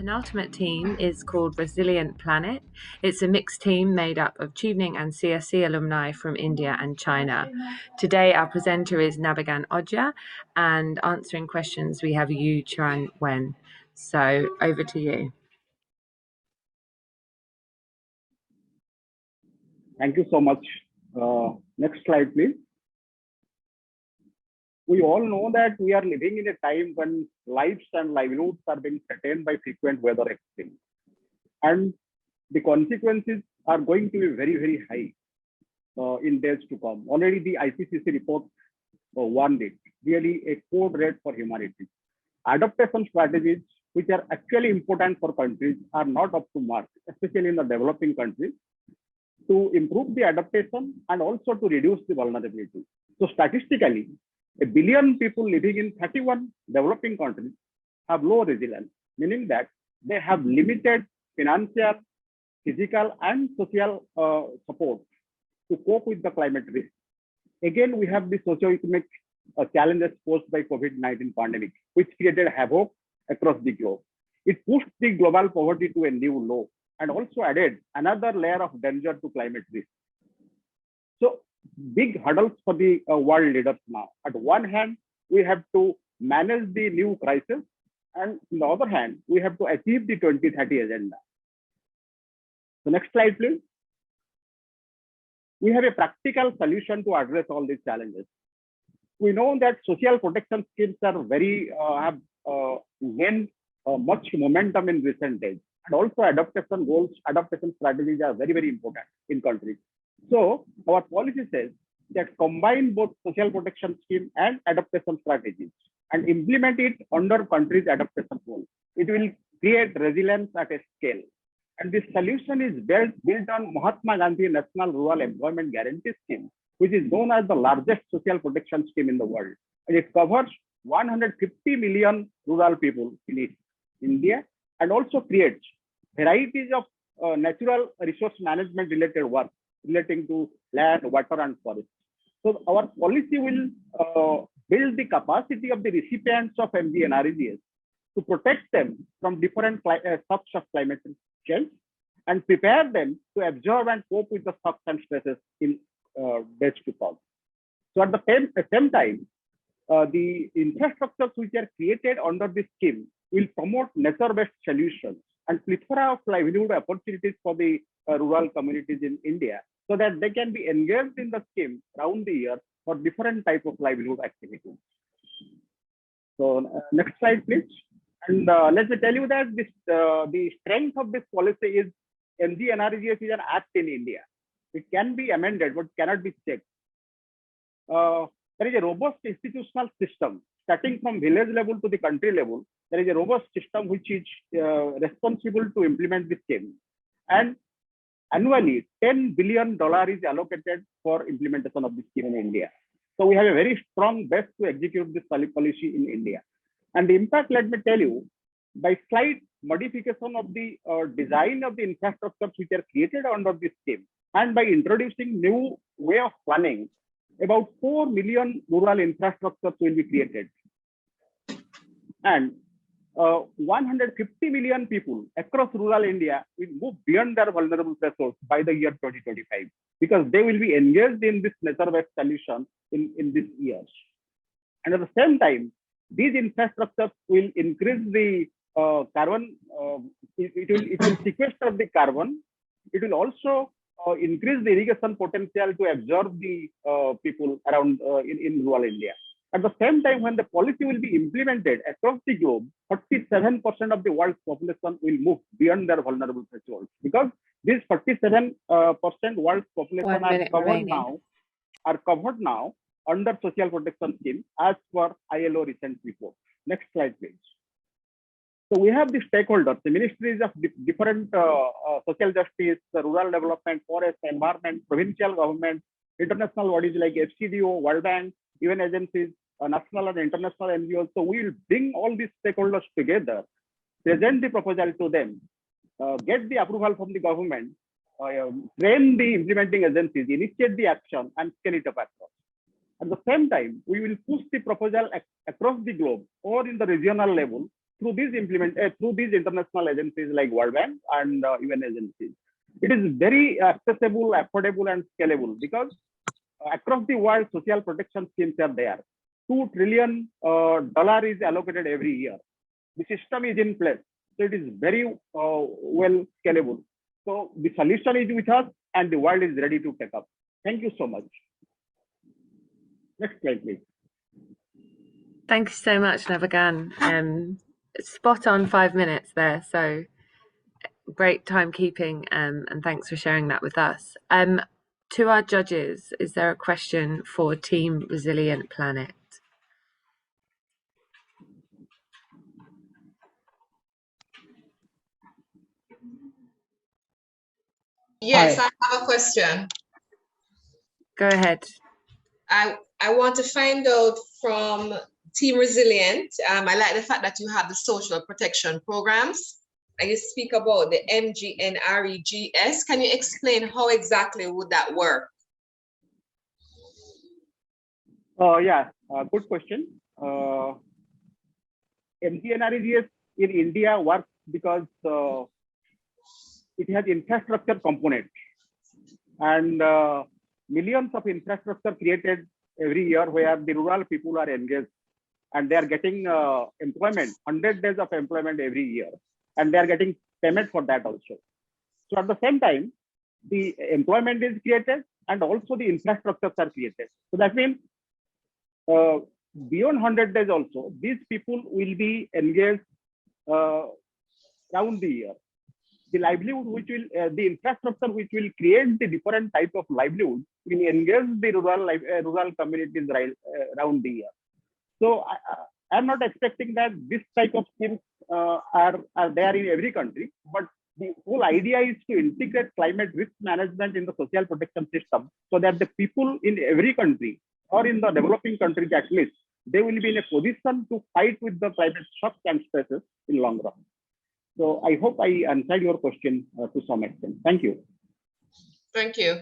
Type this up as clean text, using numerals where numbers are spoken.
penultimate team is called Resilient Planet. It's a mixed team made up of Chevening and CSC alumni from India and China. Today, our presenter is Nabaghan Ojha, and answering questions we have Yu Chuanwen. So over to you. Thank you so much. Next slide, please. We all know that we are living in a time when lives and livelihoods are being threatened by frequent weather extremes. And the consequences are going to be very, very high in days to come. Already the IPCC report warned it, really a code red for humanity. Adaptation strategies, which are actually important for countries, are not up to mark, especially in the developing countries, to improve the adaptation and also to reduce the vulnerability. So statistically, 1 billion people living in 31 developing countries have low resilience, meaning that they have limited financial, physical, and social support to cope with the climate risk. Again, we have the socioeconomic challenges posed by COVID-19 pandemic, which created havoc across the globe. It pushed the global poverty to a new low and also added another layer of danger to climate risk. So big hurdles for the world leaders now. At one hand, we have to manage the new crisis, and on the other hand, we have to achieve the 2030 agenda. So next slide, please. We have a practical solution to address all these challenges. We know that social protection schemes are have gained much momentum in recent days, and also adaptation goals, adaptation strategies are very, very important in countries. So our policy says that combine both social protection scheme and adaptation strategies and implement it under countries' adaptation goals. It will create resilience at a scale. And this solution is built on Mahatma Gandhi National Rural Employment Guarantee Scheme, which is known as the largest social protection scheme in the world. And it covers 150 million rural people in India and also creates varieties of natural resource management related work relating to land, water, and forest. So our policy will build the capacity of the recipients of MGNREGS to protect them from different shocks of climate change and prepare them to absorb and cope with the shocks and stresses in days to come. So at the same time, the infrastructures which are created under this scheme will promote nature-based solutions and plethora of livelihood opportunities for the rural communities in India, so that they can be engaged in the scheme around the year for different type of livelihood activities. So next slide, please. And let me tell you that this, the strength of this policy is MGNREGS is an act in India. It can be amended, but cannot be checked. There is a robust institutional system starting from village level to the country level. There is a robust system which is responsible to implement the scheme. And annually, $10 billion is allocated for implementation of the scheme in India. So we have a very strong base to execute this policy in India. And the impact, let me tell you, by slight modification of the design of the infrastructures which are created under this scheme, and by introducing new way of planning, about 4 million rural infrastructures will be created. And 150 million people across rural India will move beyond their vulnerable thresholds by the year 2025, because they will be engaged in this nature-based solution in these years. And at the same time, these infrastructures will increase the carbon, it will sequester the carbon. It will also increase the irrigation potential to absorb the people around in rural India. At the same time, when the policy will be implemented across the globe, 47% of the world's population will move beyond their vulnerable thresholds, because these 47% world's population are covered now under social protection scheme as per ILO recent report. Next slide, please. So we have the stakeholders, the ministries of different social justice, rural development, forest, environment, provincial government, international bodies like FCDO, World Bank, UN agencies, national and international NGOs. So we will bring all these stakeholders together, present the proposal to them, get the approval from the government, train the implementing agencies, initiate the action, and scale it up across. At the same time, we will push the proposal across the globe or in the regional level through these international agencies like World Bank and UN agencies. It is very accessible, affordable, and scalable because across the world, social protection schemes are there. $2 trillion is allocated every year. The system is in place, so it is very well scalable. So the solution is with us, and the world is ready to take up. Thank you so much. Next slide, please. Thank you so much, Nabaghan. Spot on 5 minutes there, so great timekeeping, and thanks for sharing that with us. To our judges, is there a question for Team Resilient Planet? Yes, I have a question. Go ahead. I want to find out from Team Resilient. I like the fact that you have the social protection programs and you speak about the MGNREGS. Can you explain how exactly would that work? Yeah, good question. MGNREGS in India works because it has infrastructure component, and millions of infrastructure created every year where the rural people are engaged, and they are getting employment, 100 days of employment every year, and they are getting payment for that also. So at the same time, the employment is created and also the infrastructures are created. So that means beyond 100 days also, these people will be engaged round the year. The livelihood which will, the infrastructure which will create the different type of livelihood will engage the rural communities around the year. So I'm not expecting that this type of schemes are there in every country, but the whole idea is to integrate climate risk management in the social protection system so that the people in every country or in the developing countries at least, they will be in a position to fight with the climate shocks and stresses in long run. So I hope I answered your question to some extent. Thank you. Thank you.